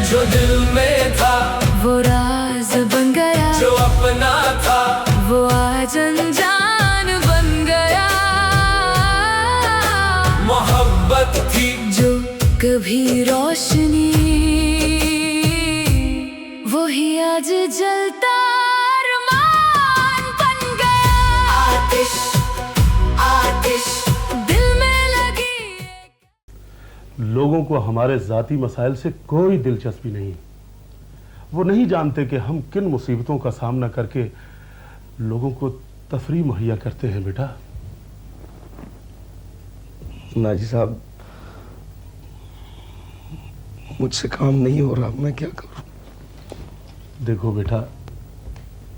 जो दिल में था वो राज बन गया, जो अपना था वो आज अनजान बन गया। मोहब्बत थी जो कभी रोशनी, वही आज जलता अरमान बन गया। आतिश आतिश दिल में लगी। लोगों को हमारे जाती मसाइल से कोई दिलचस्पी नहीं। वो नहीं जानते कि हम किन मुसीबतों का सामना करके लोगों को तफरीह मुहैया करते हैं। बेटा नाजी साहब, मुझसे काम नहीं हो रहा, मैं क्या करूं? देखो बेटा,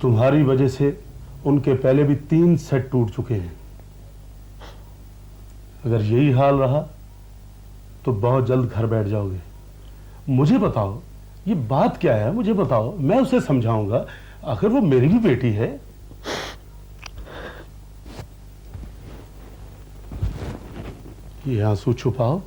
तुम्हारी वजह से उनके पहले भी 3 सेट टूट चुके हैं। अगर यही हाल रहा तो बहुत जल्द घर बैठ जाओगे। मुझे बताओ ये बात क्या है, मुझे बताओ, मैं उसे समझाऊंगा। आखिर वो मेरी भी बेटी है। ये आंसू छुपाओ।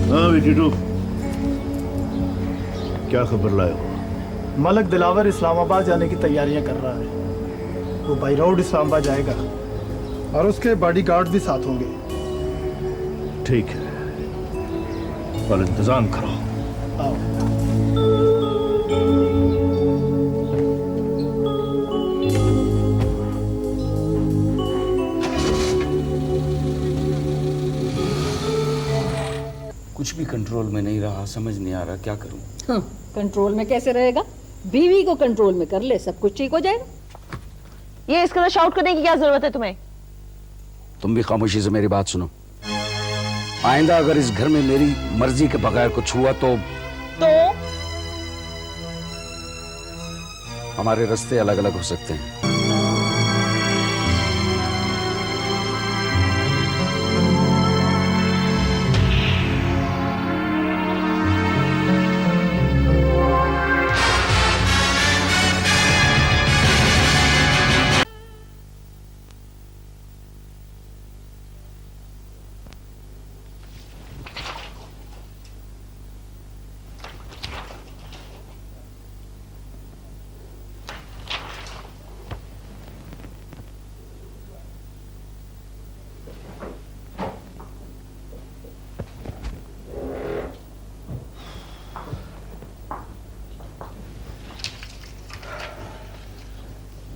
हाँ टीटू, क्या खबर लाए हो? मलक दिलावर इस्लामाबाद जाने की तैयारियां कर रहा है। वो बाई रोड इस्लामाबाद जाएगा और उसके बॉडीगार्ड भी साथ होंगे। ठीक है, पर इंतजाम करो। आओ। कुछ भी कंट्रोल में नहीं रहा, समझ नहीं आ रहा क्या करूं। हाँ, कंट्रोल में कैसे रहेगा? बीवी को कंट्रोल में कर ले, सब कुछ ठीक हो जाएगा। ये इस कदर शाउट करने की क्या जरूरत है तुम्हें? तुम भी खामोशी से मेरी बात सुनो। आइंदा अगर इस घर में मेरी मर्जी के बगैर कुछ हुआ तो हमारे रास्ते अलग अलग हो सकते हैं।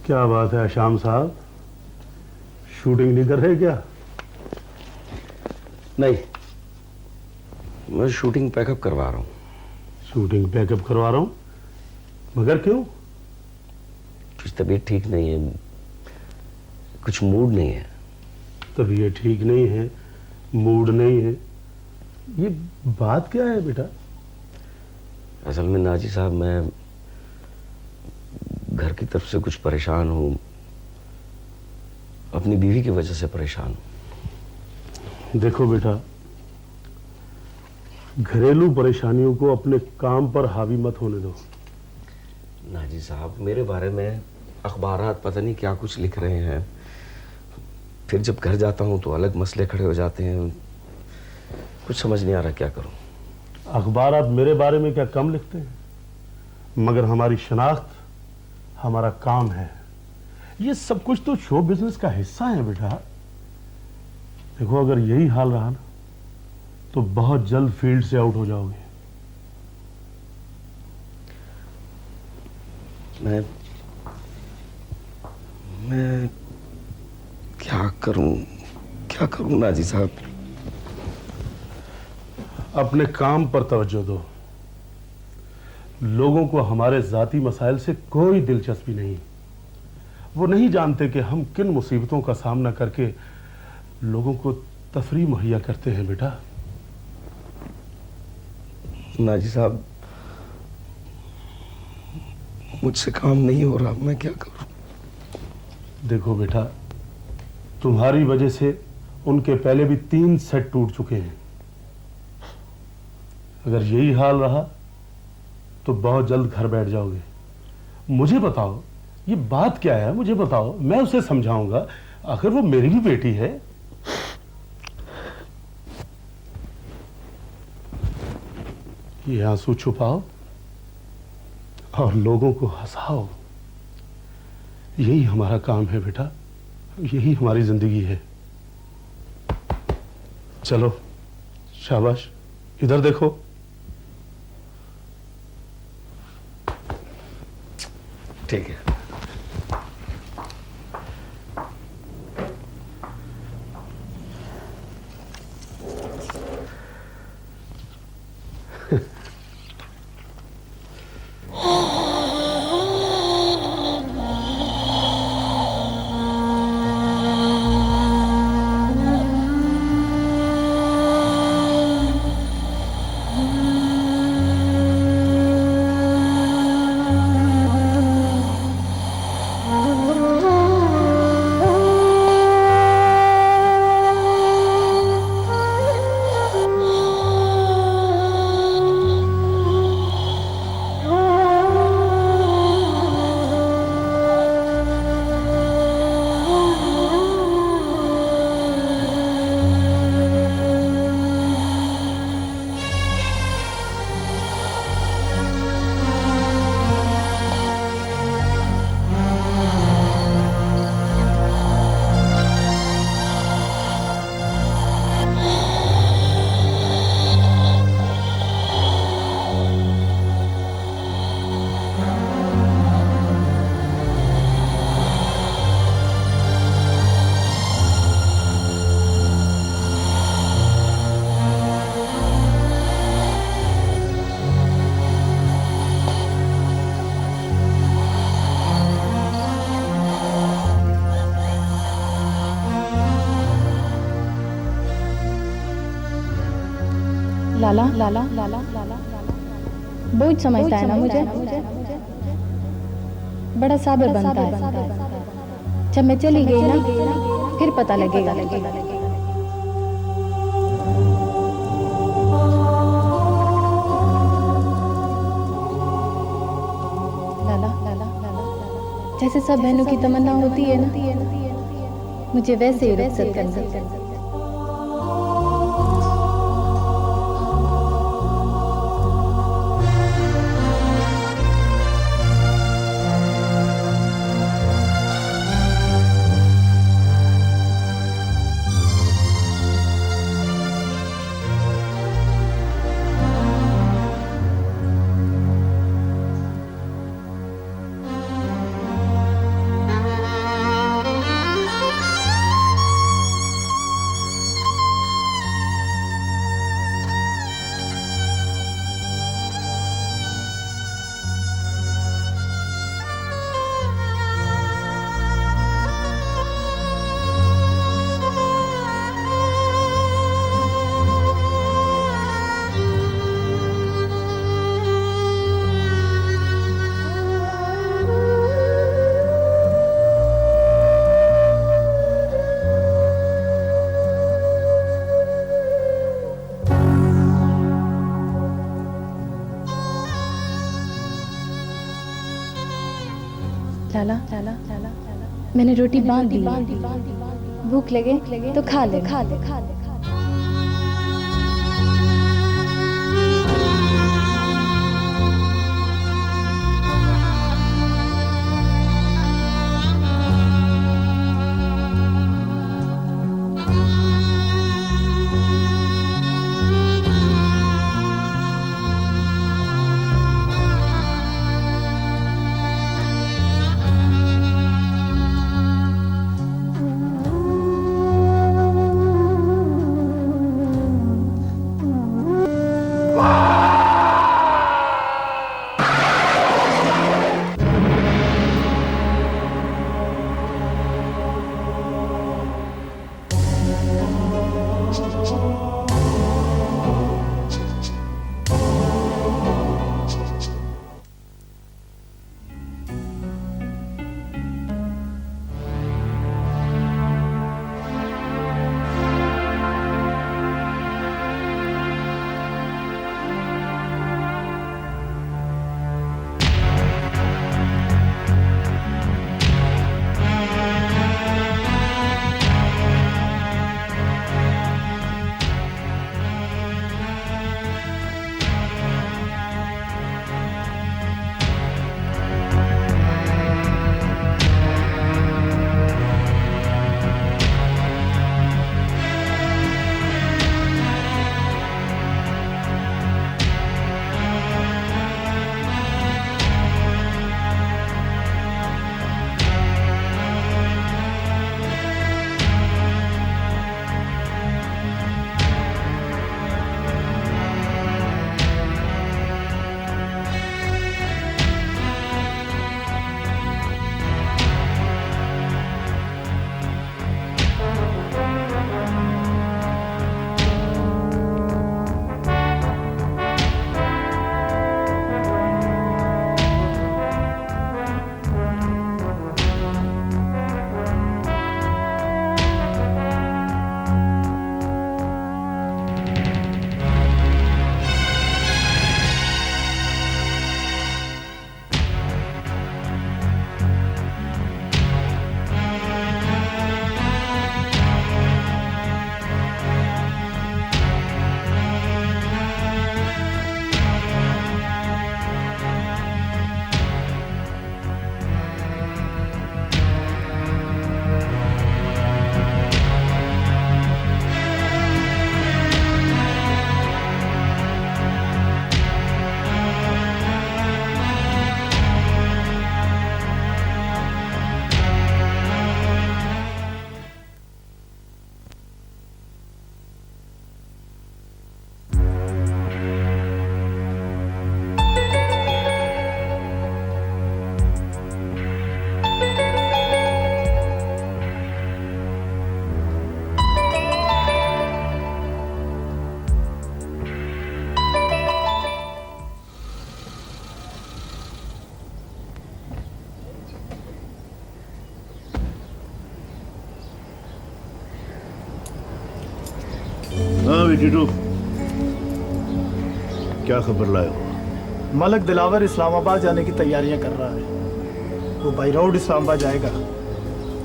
क्या बात है शाम साहब, शूटिंग नहीं कर रहे क्या? नहीं, मैं शूटिंग पैकअप करवा रहा हूं। शूटिंग पैकअप करवा रहा हूं? मगर क्यों? कुछ तबीयत ठीक नहीं है, कुछ मूड नहीं है। तबीयत ठीक नहीं है, मूड नहीं है, ये बात क्या है बेटा? असल में नाजी साहब, मैं घर की तरफ से कुछ परेशान हूं, अपनी बीवी की वजह से परेशान हूं। देखो बेटा, घरेलू परेशानियों को अपने काम पर हावी मत होने दो। नाजी साहब, मेरे बारे में अखबारात पता नहीं क्या कुछ लिख रहे हैं, फिर जब घर जाता हूं तो अलग मसले खड़े हो जाते हैं। कुछ समझ नहीं आ रहा क्या करूं। अखबारात मेरे बारे में क्या कम लिखते हैं? मगर हमारी शनाख्त हमारा काम है। ये सब कुछ तो शो बिजनेस का हिस्सा है बेटा। देखो, अगर यही हाल रहा ना तो बहुत जल्द फील्ड से आउट हो जाओगे। मैं क्या करूं नाजी साहब? अपने काम पर तवज्जो दो। लोगों को हमारे जाती मसाइल से कोई दिलचस्पी नहीं। वो नहीं जानते कि हम किन मुसीबतों का सामना करके लोगों को तफरीह मुहैया करते हैं। बेटा नाजी साहब, मुझसे काम नहीं हो रहा, मैं क्या करूं? देखो बेटा, तुम्हारी वजह से उनके पहले भी 3 सेट टूट चुके हैं। अगर यही हाल रहा तो बहुत जल्द घर बैठ जाओगे। मुझे बताओ ये बात क्या है, मुझे बताओ, मैं उसे समझाऊंगा। आखिर वो मेरी भी बेटी है। ये आंसू छुपाओ और लोगों को हंसाओ। यही हमारा काम है बेटा, यही हमारी जिंदगी है। चलो शाबाश, इधर देखो। ठीक है। लाला लाला लाला लाला बहुत समझता है ना मुझे, बड़ा साबिर बनता है। जब मैं चली गई ना फिर पता लगेगा। लाला लाला लाला जैसे सब बहनों की तमन्ना होती है ना, मुझे वैसे ही रुखसत करना। लाला लाला लाला मैंने रोटी बांध दी, भूख लगे तो खा ले। हाँ टीटू, क्या खबर लाए हो? मलक दिलावर इस्लामाबाद जाने की तैयारियां कर रहा है। वो बाई रोड इस्लामाबाद जाएगा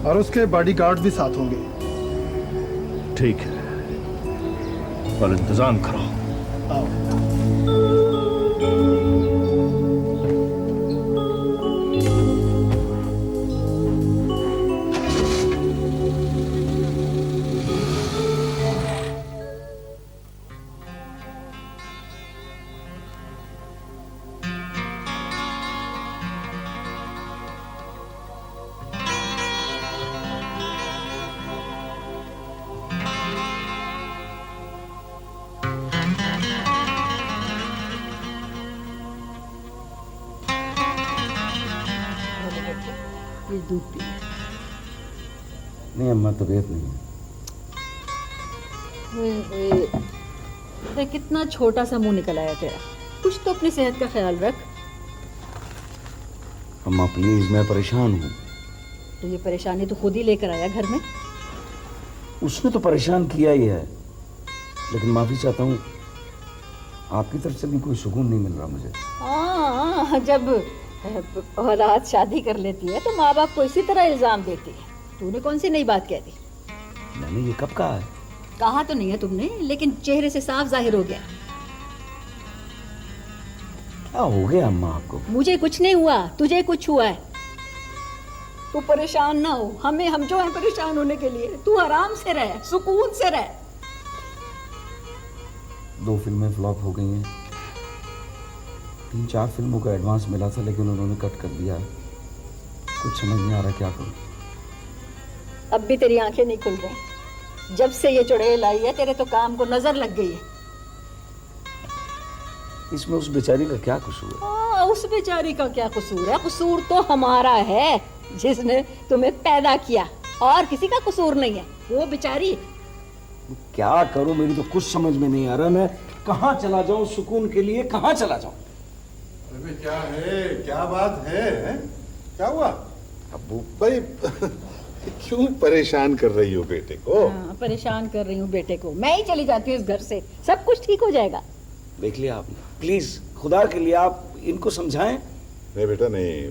और उसके बॉडीगार्ड भी साथ होंगे। ठीक है, पर इंतजाम करो। आओ। ये दूध पी। नहीं अम्मा, तबीयत नहीं है। अरे कितना छोटा सा मुंह निकल आया तेरा। कुछ तो अपनी सेहत का ख्याल रख। अम्मा प्लीज, मैं परेशान हूँ। तो ये परेशानी तो खुद ही लेकर आया घर में। उसने तो परेशान किया ही है, लेकिन माफी चाहता हूँ, आपकी तरफ से भी कोई सुकून नहीं मिल रहा मुझे। हाँ, जब औलाद शादी कर लेती है तो माँ बाप को इसी तरह इल्जाम देती है। तूने कौन सी नई बात कह दी? मैंने ये कब कहा है? कहा तो नहीं है तुमने, लेकिन चेहरे से साफ जाहिर हो गया। क्या हो गया अम्मा आपको? मुझे कुछ नहीं हुआ, तुझे कुछ हुआ है। तू परेशान ना हो, हम जो हैं परेशान होने के लिए। तू आराम से रह, सुकून से रह। 2 फिल्में फ्लॉप हो गई हैं, 3-4 फिल्मों का एडवांस मिला था, लेकिन उन्होंने कट कर दिया है। कुछ समझ नहीं आ रहा क्या करूं। अब भी तेरी आंखें नहीं खुल रही। जब से ये चुड़ैल आई है तेरे तो काम को नजर लग गई है। इसमें उस बेचारी का क्या कसूर है? हाँ, उस बेचारी का क्या कसूर है? कसूर तो हमारा है, जिसने तुम्हें पैदा किया, और किसी का कसूर नहीं है। वो बेचारी। क्या करूं, मेरी तो कुछ समझ में नहीं आ रहा। मैं कहाँ चला जाऊं सुकून के लिए? कहाँ चला जाऊं? अरे क्या है, क्या बात है? क्या हुआ? अबू भाई क्यों परेशान कर रही हो बेटे को? हाँ, परेशान कर रही हूँ बेटे को। मैं ही चली जाती हूँ इस घर से, सब कुछ ठीक हो जाएगा। देख लिया आपने? प्लीज खुदा के लिए आप इनको समझाएं। नहीं बेटा नहीं,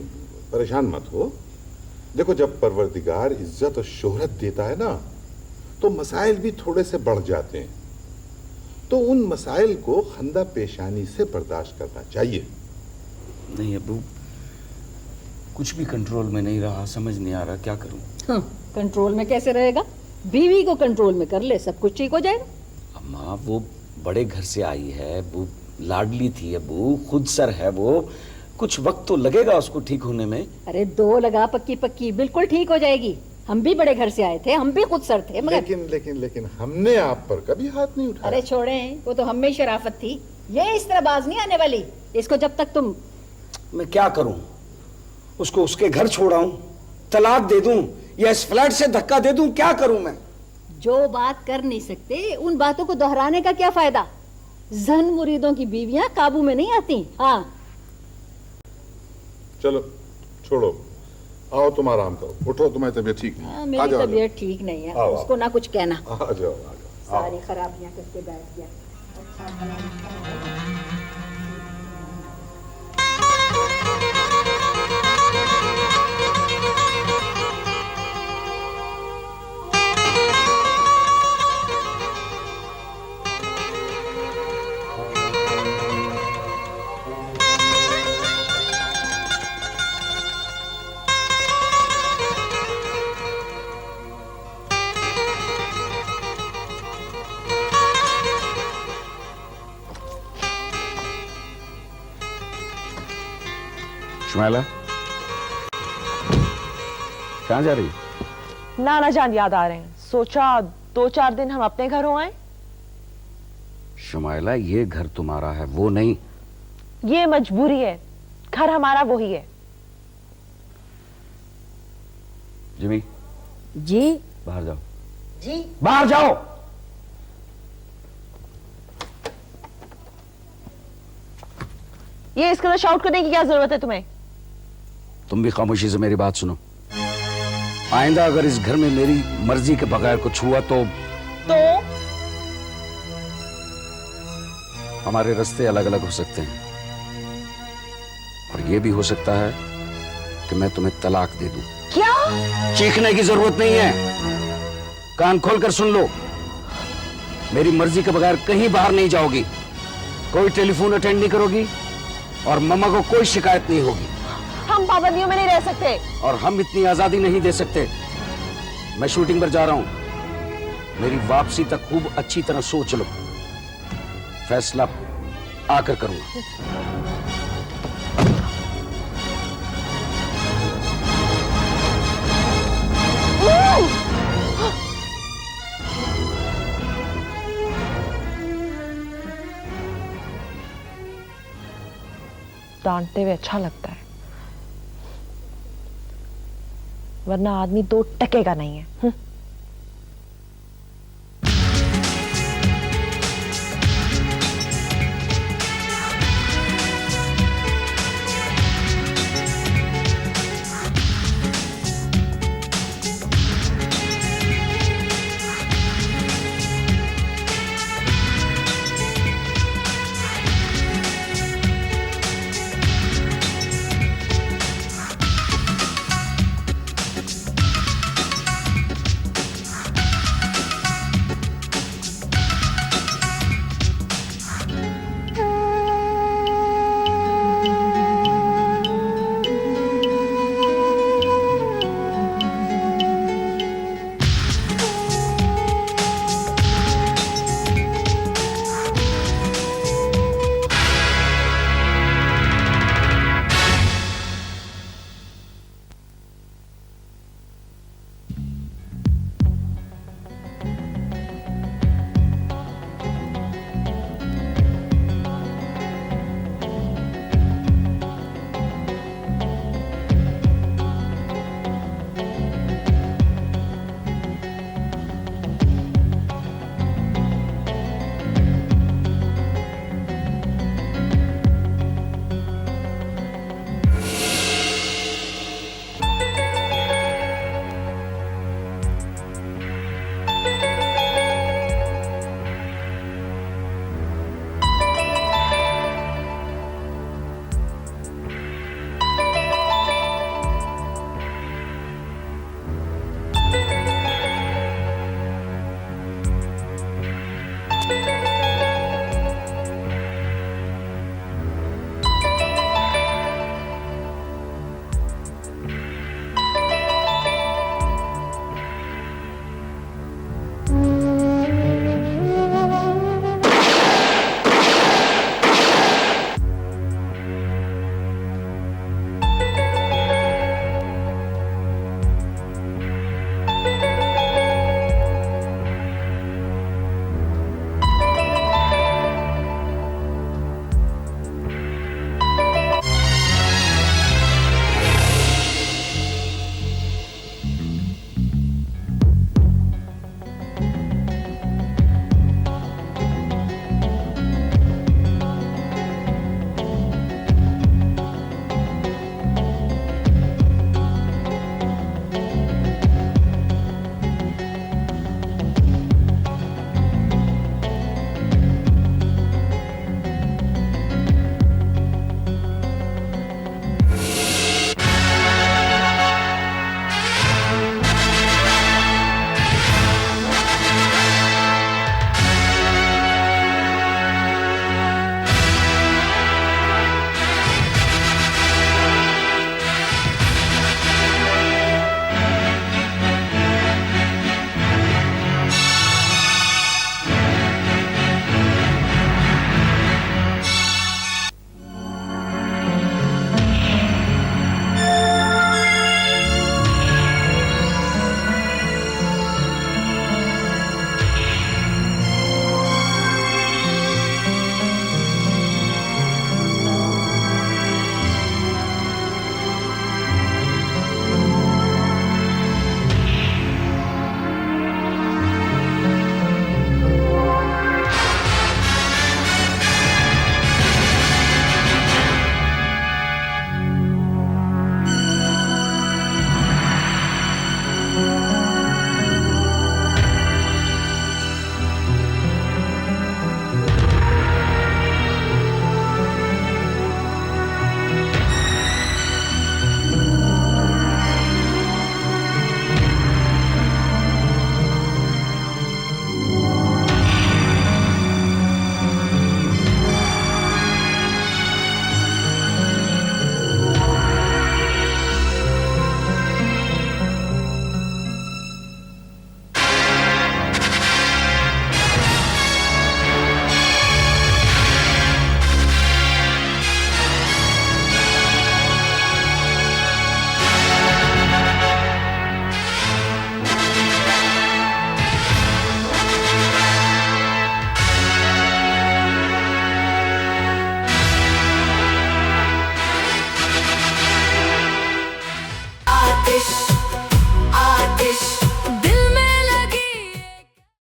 परेशान मत हो। देखो, जब परवरदिगार इज्जत और शोहरत देता है ना, तो मसाइल भी थोड़े से बढ़ जाते हैं। तो उन मसाइल को खंदा पेशानी से बर्दाश्त करना चाहिए। नहीं अबू, कुछ भी कंट्रोल में नहीं रहा, समझ नहीं आ रहा क्या करूं। हाँ, कंट्रोल में कैसे रहेगा? बीवी को कंट्रोल में कर ले, सब कुछ ठीक हो जाएगा। अम्मा, वो बड़े घर से आई है, वो लाडली थी अबू, खुद सर है वो। कुछ वक्त तो लगेगा उसको ठीक होने में। अरे 2 लगा पक्की पक्की, बिल्कुल ठीक हो जाएगी। हम भी बड़े घर से आए थे, हम भी खुद सर थे, मगर लेकिन हमने आप पर कभी हाथ नहीं उठाया। अरे छोड़ें, वो तो हम में शराफत थी। ये इस तरह बाज नहीं आने वाली। इसको जब तक तुम। मैं क्या करूं? उसको उसके घर छोड़ाऊं, तलाक दे दूं, या इस फ्लैट से धक्का दे दूं? क्या करूं मैं? जो बात कर नहीं सकते उन बातों को दोहराने का क्या फायदा? जन मुरीदों की बीवियां काबू में नहीं आती। हाँ चलो छोड़ो, आओ तुम आराम करो। उठो, तुम्हारी तबीयत ठीक नहीं है। मेरी तबीयत ठीक नहीं है, आओ, उसको ना कुछ कहना। आ जाओ। सारी खराबियां करके बैठ गया। शुमाइला, कहाँ जा रही? नाना जान याद आ रहे हैं, सोचा 2-4 दिन हम अपने घर हो आए। शुमाइला, ये घर तुम्हारा है, वो नहीं। ये मजबूरी है, घर हमारा वही है। जिमी, जी बाहर जाओ। जी बाहर जाओ। ये इसके लिए शाउट करने की क्या जरूरत है तुम्हें? तुम भी खामोशी से मेरी बात सुनो। आइंदा अगर इस घर में मेरी मर्जी के बगैर कुछ हुआ तो हमारे रास्ते अलग अलग हो सकते हैं, और ये भी हो सकता है कि मैं तुम्हें तलाक दे दूं। क्या? चीखने की जरूरत नहीं है, कान खोलकर सुन लो। मेरी मर्जी के बगैर कहीं बाहर नहीं जाओगी, कोई टेलीफोन अटेंड नहीं करोगी, और मम्मा को कोई शिकायत नहीं होगी। हम पाबंदियों में नहीं रह सकते। और हम इतनी आजादी नहीं दे सकते। मैं शूटिंग पर जा रहा हूं, मेरी वापसी तक खूब अच्छी तरह सोच लो, फैसला आकर करूंगा। डांटते हुए अच्छा लगता है, वरना आदमी दो टकेगा नहीं है।